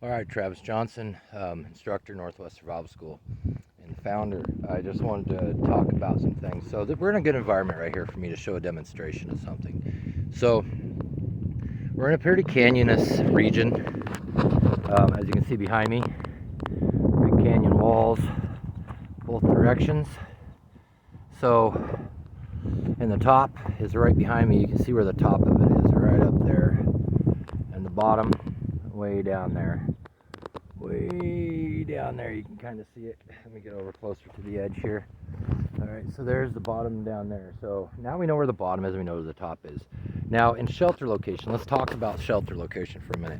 All right, Travis Johnson, instructor, Northwest Survival School, and founder. I just wanted to talk about some things. So we're in a good environment right here for me to show a demonstration of something. So we're in a pretty canyonous region, as you can see behind me. Big canyon walls, both directions. So, and the top is right behind me. You can see where the top of it is, right up there, and the bottom way down there. Way down there, you can kind of see it. Let me get over closer to the edge here. All right, so there's the bottom down there. So now we know where the bottom is, we know where the top is. Now in shelter location, let's talk about shelter location for a minute.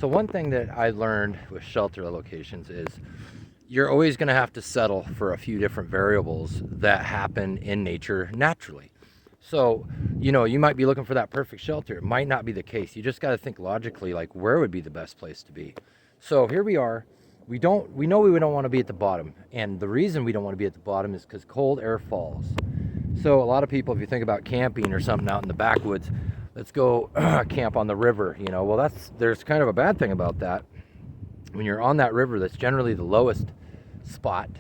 So one thing that I learned with shelter locations is you're always going to have to settle for a few different variables that happen in nature naturally. So, you know, you might be looking for that perfect shelter. It might not be the case. You just got to think logically, like where would be the best place to be. So here we are. We know we don't want to be at the bottom. And the reason we don't want to be at the bottom is because cold air falls. So a lot of people, if you think about camping or something out in the backwoods, let's go camp on the river, you know. Well, there's kind of a bad thing about that. When you're on that river, that's generally the lowest spot,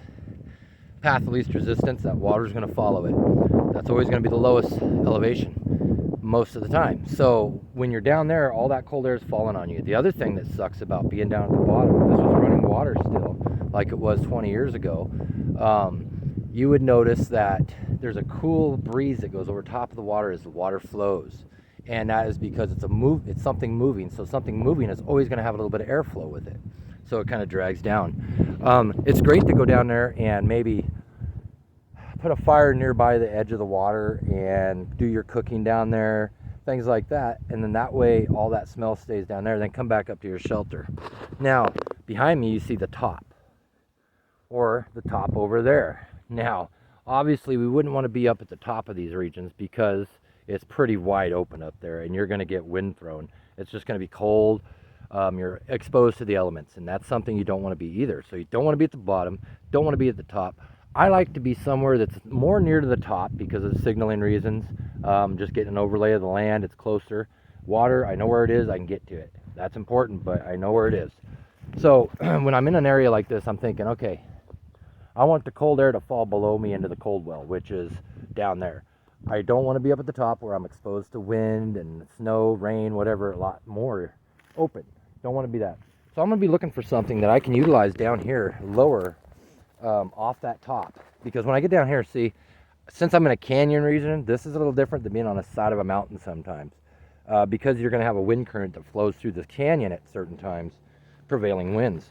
path of least resistance, that water's going to follow it. That's always going to be the lowest elevation most of the time. So when you're down there, all that cold air is falling on you. The other thing that sucks about being down at the bottom, if this was running water still, like it was 20 years ago, you would notice that there's a cool breeze that goes over top of the water as the water flows. And that is because it's something moving. So something moving is always going to have a little bit of airflow with it. So it kind of drags down. It's great to go down there and maybe put a fire nearby the edge of the water and do your cooking down there, things like that. And then that way all that smell stays down there, then come back up to your shelter. Now, behind me you see the top, or the top over there. Now, obviously we wouldn't want to be up at the top of these regions because it's pretty wide open up there and you're going to get wind thrown. It's just going to be cold. You're exposed to the elements, and that's something you don't want to be either. So you don't want to be at the bottom, don't want to be at the top. I like to be somewhere that's more near to the top because of signaling reasons. Just getting an overlay of the land, it's closer. Water, I know where it is, I can get to it. That's important, but I know where it is. So when I'm in an area like this, I'm thinking, okay, I want the cold air to fall below me into the cold well, which is down there. I don't want to be up at the top where I'm exposed to wind and snow, rain, whatever, a lot more open. Don't want to be that. So I'm going to be looking for something that I can utilize down here, lower, off that top. Because when I get down here, see, since I'm in a canyon region, this is a little different than being on the side of a mountain sometimes. Because you're going to have a wind current that flows through the canyon at certain times, prevailing winds.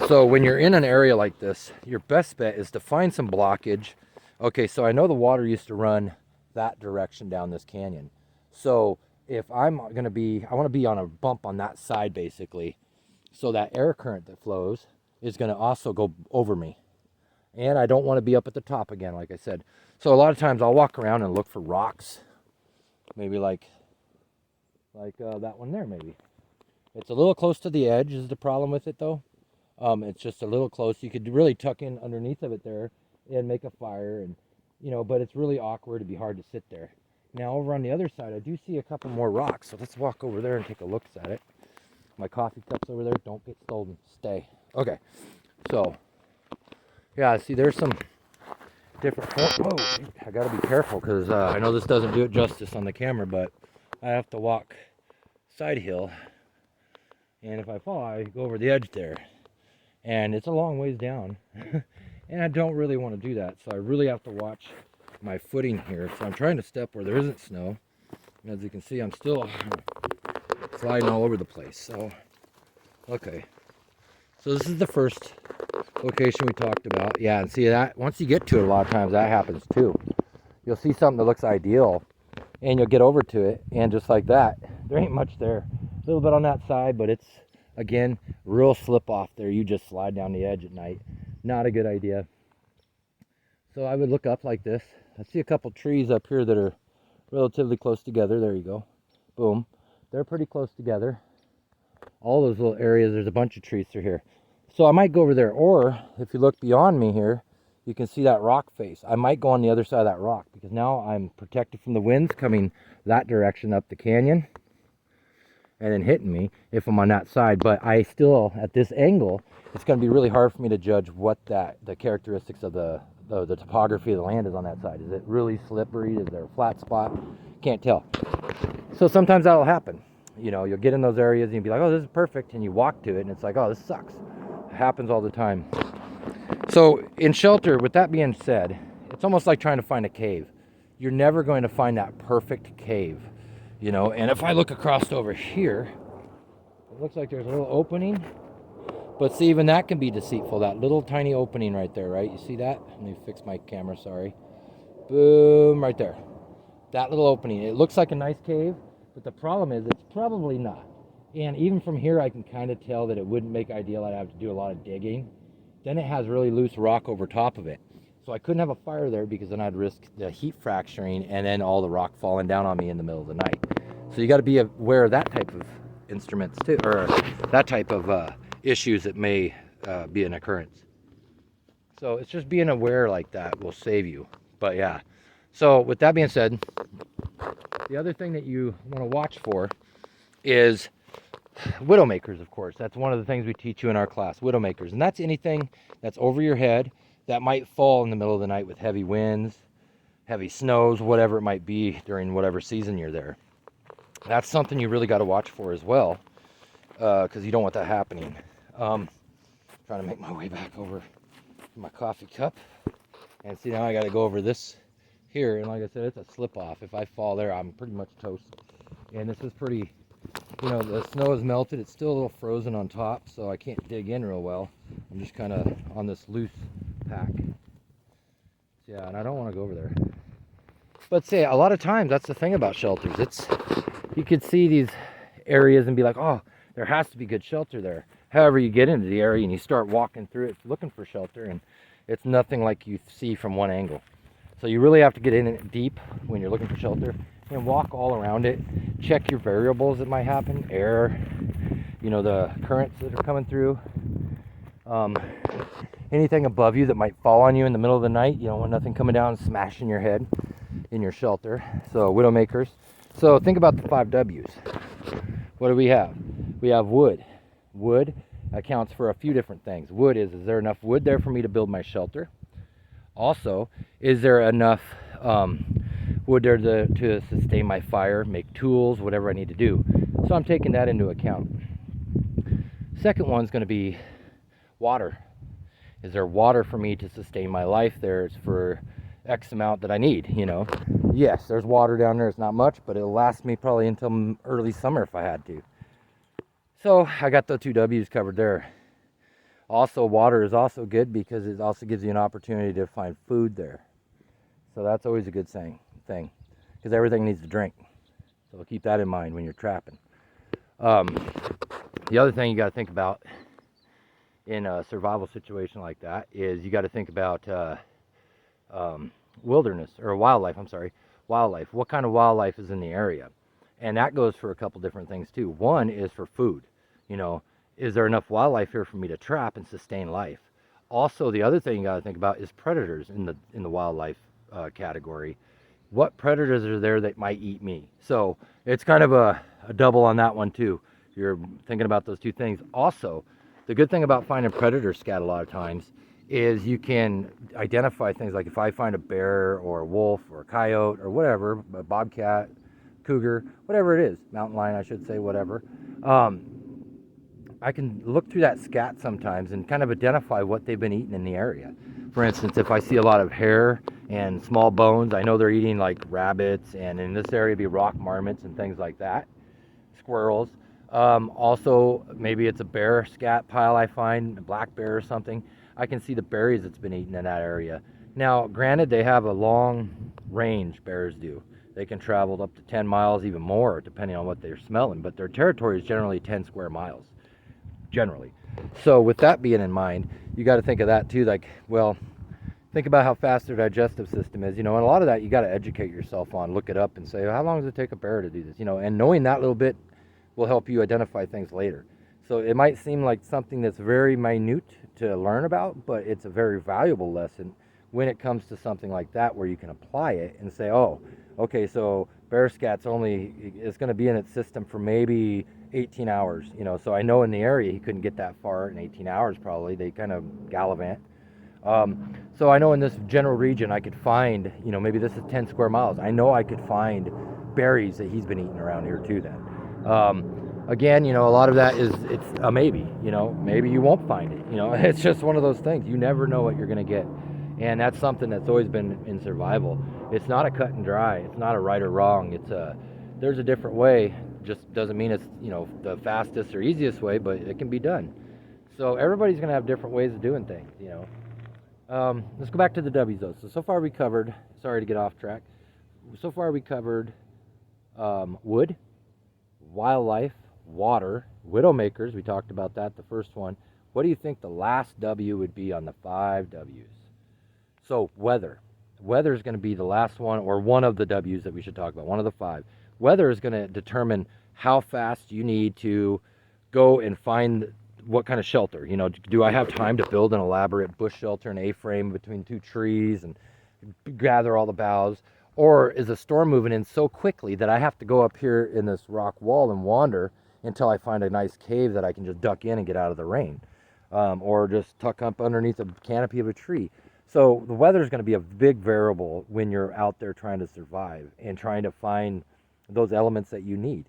So when you're in an area like this, your best bet is to find some blockage. Okay, so I know the water used to run that direction down this canyon. So if I'm going to be, I want to be on a bump on that side basically, so that air current that flows is going to also go over me. And I don't want to be up at the top again, like I said. So a lot of times I'll walk around and look for rocks, maybe like that one there maybe. It's a little close to the edge is the problem with it though. It's just a little close. You could really tuck in underneath of it there and make a fire, and you know, but it's really awkward. It'd be hard to sit there. Now over on the other side, I do see a couple more rocks. So let's walk over there and take a look at it. My coffee cup's over there. Don't get stolen. Stay. Okay. So, yeah, see there's some different... Whoa, I got to be careful because I know this doesn't do it justice on the camera, but I have to walk side hill. And if I fall, I go over the edge there. And it's a long ways down. And I don't really want to do that. So I really have to watch my footing here. So I'm trying to step where there isn't snow. And as you can see, I'm still sliding all over the place. So, okay. So this is the first location we talked about. Yeah, and see that, once you get to it, a lot of times that happens too. You'll see something that looks ideal, and you'll get over to it, and just like that, there ain't much there. A little bit on that side, but it's, again, real slip off there. You just slide down the edge at night. Not a good idea. So I would look up like this. I see a couple trees up here that are relatively close together. There you go. Boom. They're pretty close together. All those little areas, there's a bunch of trees through here. So I might go over there, or if you look beyond me here, you can see that rock face. I might go on the other side of that rock because now I'm protected from the winds coming that direction up the canyon. and then hitting me if I'm on that side. But I still, at this angle, it's going to be really hard for me to judge what the characteristics of the topography of the land is on that side. Is it really slippery? Is there a flat spot? Can't tell. So sometimes that'll happen. You know, you'll get in those areas and you'll be like, oh, this is perfect, and you walk to it and it's like, oh, this sucks. It happens all the time. So in shelter, with that being said, it's almost like trying to find a cave. You're never going to find that perfect cave, you know. And if I look across over here, it looks like there's a little opening, but see, even that can be deceitful. That little tiny opening right there, right? You see that? Let me fix my camera, sorry. Boom, right there. That little opening. It looks like a nice cave, but the problem is it's probably not. And even from here, I can kind of tell that it wouldn't make ideal. I'd have to do a lot of digging. Then it has really loose rock over top of it. So I couldn't have a fire there because then I'd risk the heat fracturing and then all the rock falling down on me in the middle of the night. So you got to be aware of that type of instruments too, or that type of issues that may be an occurrence. So it's just being aware like that will save you. But yeah. So with that being said, the other thing that you want to watch for is Widowmakers, of course. That's one of the things we teach you in our class, Widowmakers. And that's anything that's over your head that might fall in the middle of the night with heavy winds, heavy snows, whatever it might be during whatever season you're there. That's something you really got to watch for as well, because you don't want that happening. Trying to make my way back over to my coffee cup. And see, now I got to go over this here. And like I said, it's a slip off. If I fall there, I'm pretty much toast. And this is pretty... You know, the snow has melted. It's still a little frozen on top, so I can't dig in real well. I'm just kind of on this loose pack. Yeah, and I don't want to go over there. But say, a lot of times, that's the thing about shelters. You could see these areas and be like, oh, there has to be good shelter there. However, you get into the area and you start walking through it looking for shelter, and it's nothing like you see from one angle. So you really have to get in it deep when you're looking for shelter and walk all around it. Check your variables that might happen, air, you know, the currents that are coming through, anything above you that might fall on you in the middle of the night. You don't want nothing coming down and smashing your head in your shelter. So Widowmakers. So think about the 5 W's. What do we have? We have wood. Wood accounts for a few different things. Wood is there enough wood there for me to build my shelter? Also, is there enough wood there to sustain my fire, make tools, whatever I need to do? So I'm taking that into account. Second one's going to be water. Is there water for me to sustain my life? There's for X amount that I need, you know. Yes, there's water down there. It's not much, but it'll last me probably until early summer if I had to. So I got the 2 W's covered there. Also, water is also good because it also gives you an opportunity to find food there. So that's always a good thing, because everything needs to drink. So keep that in mind when you're trapping. The other thing you got to think about in a survival situation like that is you got to think about wilderness, or wildlife, wildlife. What kind of wildlife is in the area? And that goes for a couple different things too. One is for food. You know, is there enough wildlife here for me to trap and sustain life? Also, the other thing you got to think about is predators in the wildlife category. What predators are there that might eat me? So it's kind of a double on that one too. You're thinking about those two things. Also, the good thing about finding predator scat a lot of times is you can identify things like if I find a bear or a wolf or a coyote or whatever, a bobcat, cougar, whatever it is, mountain lion, I should say, whatever. I can look through that scat sometimes and kind of identify what they've been eating in the area. For instance, if I see a lot of hair and small bones, I know they're eating like rabbits, and in this area be rock marmots and things like that, squirrels. Also, maybe it's a bear scat pile I find, a black bear or something. I can see the berries it's been eating in that area. Now, granted, they have a long range, bears do. They can travel up to 10 miles, even more, depending on what they're smelling, but their territory is generally 10 square miles. Generally. So with that being in mind, you got to think of that too, like, well, think about how fast their digestive system is, you know, and a lot of that you got to educate yourself on, look it up and say, how long does it take a bear to do this, you know, and knowing that little bit will help you identify things later. So it might seem like something that's very minute to learn about, but it's a very valuable lesson when it comes to something like that where you can apply it and say, oh, Okay, so bear scat's it's going to be in its system for maybe 18 hours, you know. So I know in the area he couldn't get that far in 18 hours probably. They kind of gallivant. So I know in this general region I could find, you know, maybe this is 10 square miles. I know I could find berries that he's been eating around here too then. Again, you know, a lot of that is, it's a maybe, you know, maybe you won't find it, you know. It's just one of those things. You never know what you're going to get. And that's something that's always been in survival. It's not a cut and dry. It's not a right or wrong. There's a different way. Just doesn't mean it's, you know, the fastest or easiest way, but it can be done. So everybody's going to have different ways of doing things, you know. Let's go back to the W's though. So far we covered, sorry to get off track. So far we covered wood, wildlife, water, Widowmakers. We talked about that, the first one. What do you think the last W would be on the 5 W's? So weather. Weather is going to be the last one, or one of the W's that we should talk about, one of the 5. Weather is going to determine how fast you need to go and find what kind of shelter. You know, do I have time to build an elaborate bush shelter, an A-frame between 2 trees and gather all the boughs? Or is a storm moving in so quickly that I have to go up here in this rock wall and wander until I find a nice cave that I can just duck in and get out of the rain? Or just tuck up underneath a canopy of a tree. So the weather is going to be a big variable when you're out there trying to survive and trying to find those elements that you need.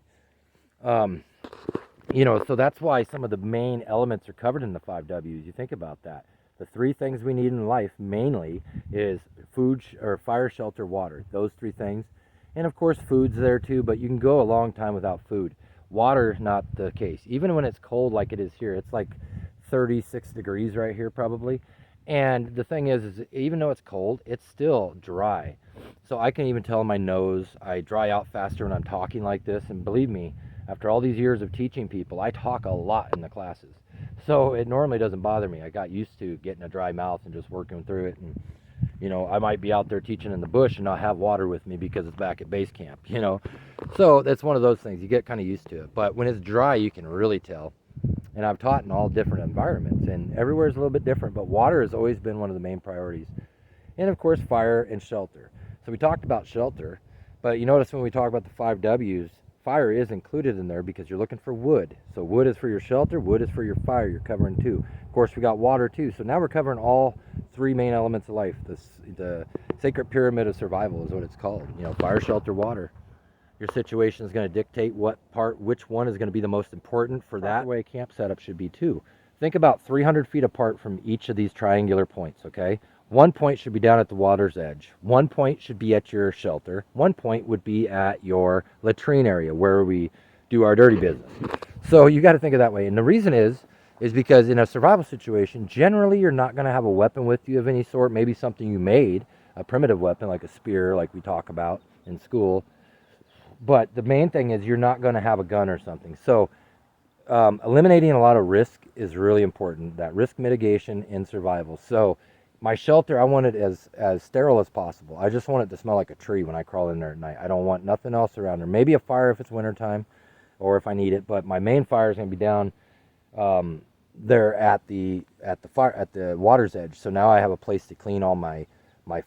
You know, so that's why some of the main elements are covered in the 5 W's. You think about that. The 3 things we need in life mainly is food, or fire, shelter, water. Those 3 things. And of course food's there too, but you can go a long time without food. Water, not the case. Even when it's cold like it is here, it's like 36 degrees right here probably. And the thing is even though it's cold, it's still dry. So I can even tell in my nose, I dry out faster when I'm talking like this. And believe me, after all these years of teaching people, I talk a lot in the classes. So it normally doesn't bother me. I got used to getting a dry mouth and just working through it. And, you know, I might be out there teaching in the bush and not have water with me because it's back at base camp, you know. So that's one of those things. You get kind of used to it. But when it's dry, you can really tell. And I've taught in all different environments, and everywhere is a little bit different, but water has always been one of the main priorities. And of course, fire and shelter. So we talked about shelter, but you notice when we talk about the 5 W's, fire is included in there because you're looking for wood. So wood is for your shelter, wood is for your fire, you're covering 2. Of course, we got water too. So now we're covering all 3 main elements of life. The sacred pyramid of survival is what it's called. You know, fire, shelter, water. Your situation is going to dictate which one is going to be the most important for that. The way a camp setup should be too. Think about 300 feet apart from each of these triangular points, okay? 1 point should be down at the water's edge. 1 point should be at your shelter. 1 point would be at your latrine area where we do our dirty business. So you got to think of that way. And the reason is because in a survival situation, generally you're not going to have a weapon with you of any sort, maybe something you made, a primitive weapon like a spear like we talk about in school. But the main thing is you're not going to have a gun or something. So eliminating a lot of risk is really important, that risk mitigation in survival. So my shelter, I want it as sterile as possible. I just want it to smell like a tree when I crawl in there at night. I don't want nothing else around there. Maybe a fire if it's wintertime or if I need it. But my main fire is going to be down there at the water's edge. So now I have a place to clean all my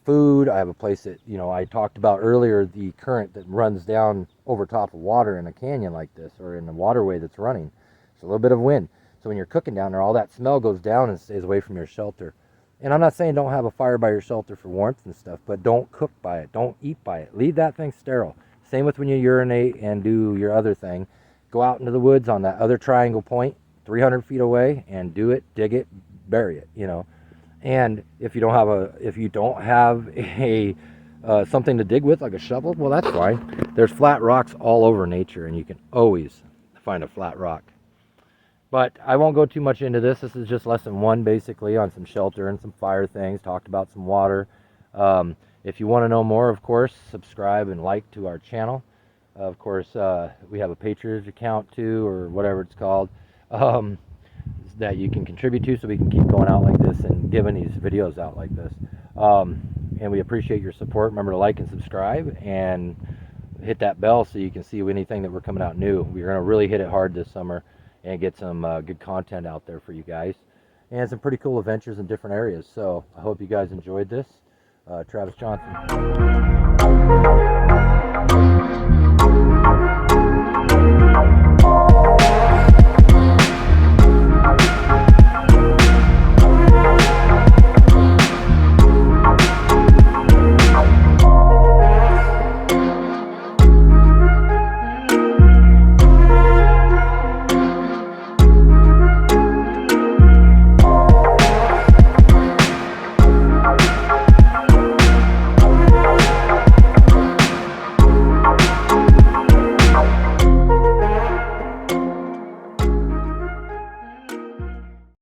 food. I have a place that, you know, I talked about earlier, the current that runs down over top of water in a canyon like this, or in a waterway that's running. It's a little bit of wind. So when you're cooking down there, all that smell goes down and stays away from your shelter. And I'm not saying don't have a fire by your shelter for warmth and stuff, but don't cook by it. Don't eat by it. Leave that thing sterile. Same with when you urinate and do your other thing. Go out into the woods on that other triangle point, 300 feet away, and do it, dig it, bury it, you know. And if you don't have a something to dig with, like a shovel, well, that's fine. There's flat rocks all over nature, and you can always find a flat rock. But I won't go too much into this. This is just lesson 1, basically, on some shelter and some fire things. Talked about some water. If you want to know more, of course, subscribe and like to our channel. Of course, we have a Patreon account too, or whatever it's called. That you can contribute to, so we can keep going out like this and giving these videos out like this. And we appreciate your support. Remember to like and subscribe and hit that bell so you can see anything that we're coming out new. We're going to really hit it hard this summer and get some good content out there for you guys, and some pretty cool adventures in different areas. So I hope you guys enjoyed this. Travis Johnson.